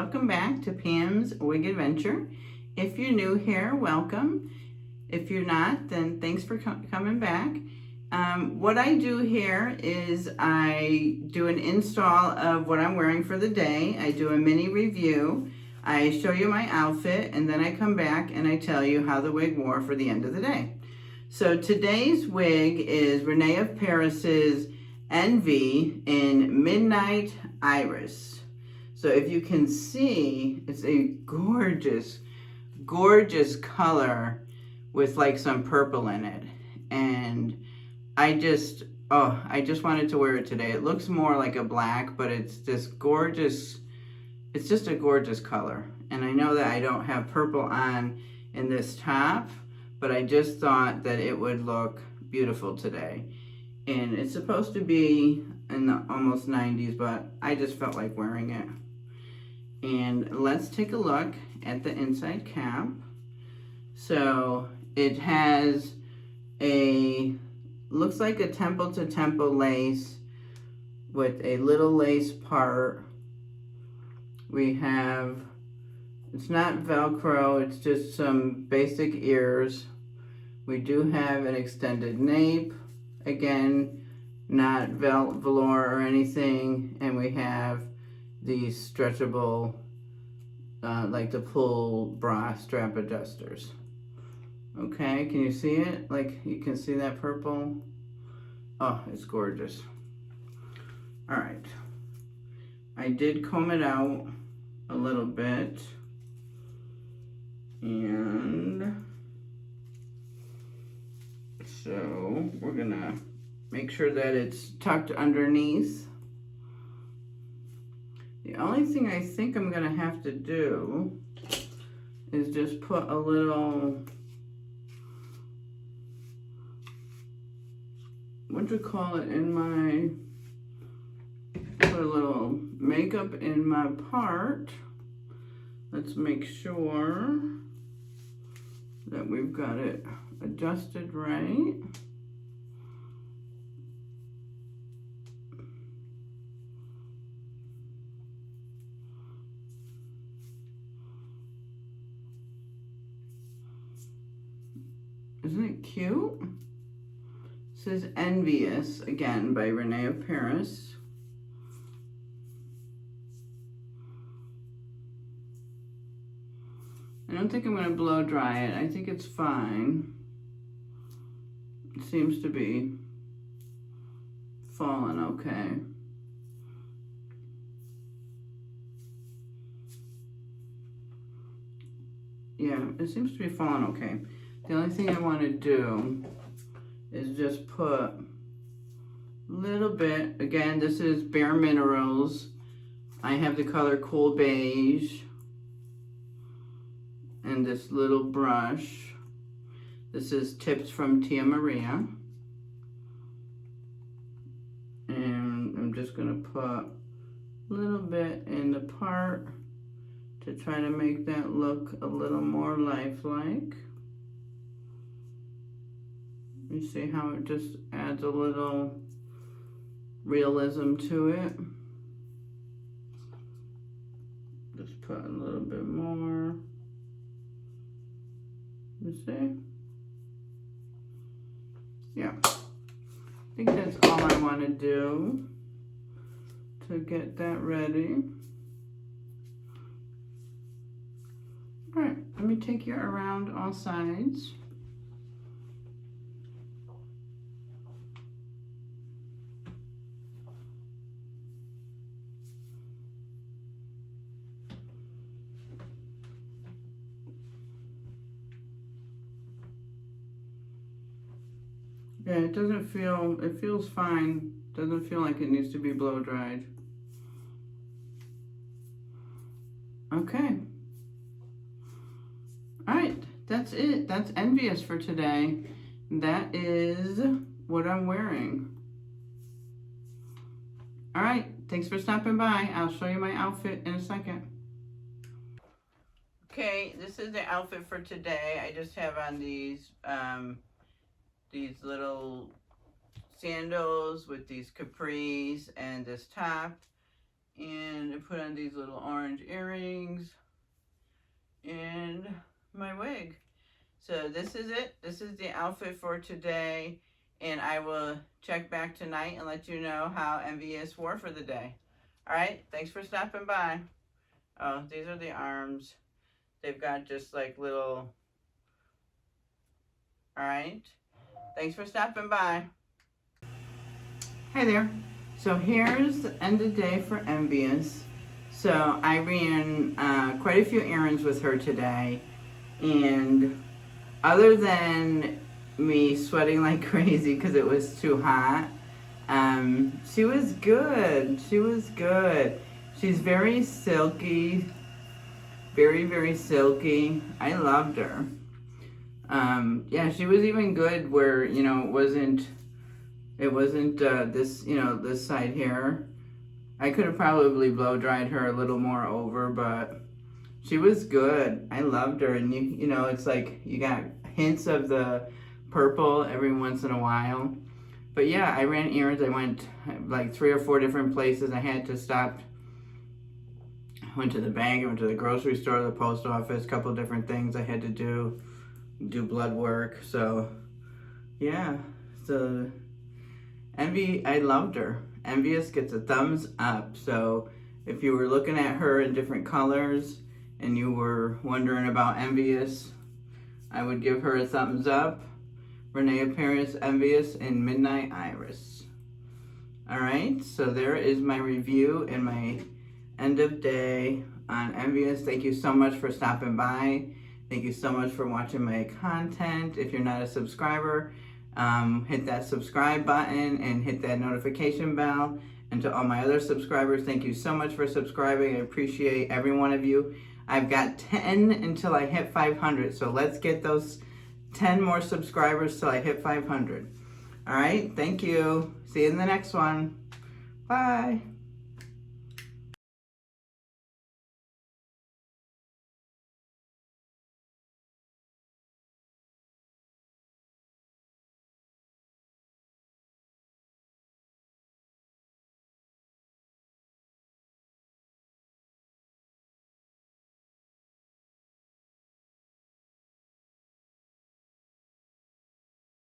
welcome back to Pam's Wig Adventure. If you're new here, welcome. If you're not, then thanks for coming back. What I do here is I do an install of what I'm wearing for the day. I do a mini review. I show you my outfit, and then I come back and I tell you how the wig wore for the end of the day. So today's wig is Rene of Paris's Envy in Midnight Iris. So if you can see, it's a gorgeous, gorgeous color with like some purple in it. And I just wanted to wear it today. It looks more like a black, but it's this gorgeous, it's just a gorgeous color. And I know that I don't have purple on in this top, but I just thought that it would look beautiful today. And it's supposed to be in the almost 90s, but I just felt like wearing it. And let's take a look at the inside cap. So it has looks like a temple to temple lace with a little lace part. We have, it's not Velcro, it's just some basic ears. We do have an extended nape. Again, not velour or anything, and we have these stretchable, like the pull bra strap adjusters. Okay, can you see it? Like, you can see that purple? Oh, it's gorgeous. All right, I did comb it out a little bit, and so we're gonna make sure that it's tucked underneath. The only thing I think I'm gonna have to do is just put a little, what do you call it, in my, put a little makeup in my part. Let's make sure that we've got it adjusted right. Isn't it cute? This is Envious, again, by Rene of Paris. I don't think I'm going to blow dry it. I think it's fine. It seems to be falling okay. Yeah, it seems to be falling okay. The only thing I want to do is just put a little bit. Again, this is Bare Minerals. I have the color Cool Beige. And this little brush. This is Tips from Tia Maria. And I'm just going to put a little bit in the part to try to make that look a little more lifelike. You see how it just adds a little realism to it. Just put a little bit more. You see? Yeah. I think that's all I want to do to get that ready. All right, let me take you around all sides. Yeah, it doesn't feel, it feels fine. Doesn't feel like it needs to be blow dried. Okay. All right, that's it. That's Envious for today. That is what I'm wearing. All right, thanks for stopping by. I'll show you my outfit in a second. Okay, this is the outfit for today. I just have on these little sandals with these capris and this top. And I put on these little orange earrings and my wig. So this is it. This is the outfit for today. And I will check back tonight and let you know how Envious wore for the day. All right. Thanks for stopping by. Oh, these are the arms. They've got just like little... All right. Thanks for stopping by. Hi there. So here's the end of the day for Envious. So I ran quite a few errands with her today. And other than me sweating like crazy because it was too hot, she was good. She was good. She's very silky. Very, very silky. I loved her. Yeah, she was even good where, you know, it wasn't this, you know, this side here. I could have probably blow dried her a little more over, but she was good. I loved her. And you know, it's like you got hints of the purple every once in a while. But yeah, I ran errands. I went like 3 or 4 different places. I had to stop. I went to the bank, I went to the grocery store, the post office, a couple different things I had to do blood work. So yeah, so I loved her. Envious gets a thumbs up. So if you were looking at her in different colors and you were wondering about Envious, I would give her a thumbs up. Rene Paris Envious in Midnight Iris. All right, so there is my review and my end of day on Envious. Thank you so much for stopping by. Thank you so much for watching my content. If you're not a subscriber, hit that subscribe button and hit that notification bell. And to all my other subscribers, thank you so much for subscribing. I appreciate every one of you. I've got 10 until I hit 500. So let's get those 10 more subscribers till I hit 500. All right, thank you. See you in the next one. Bye.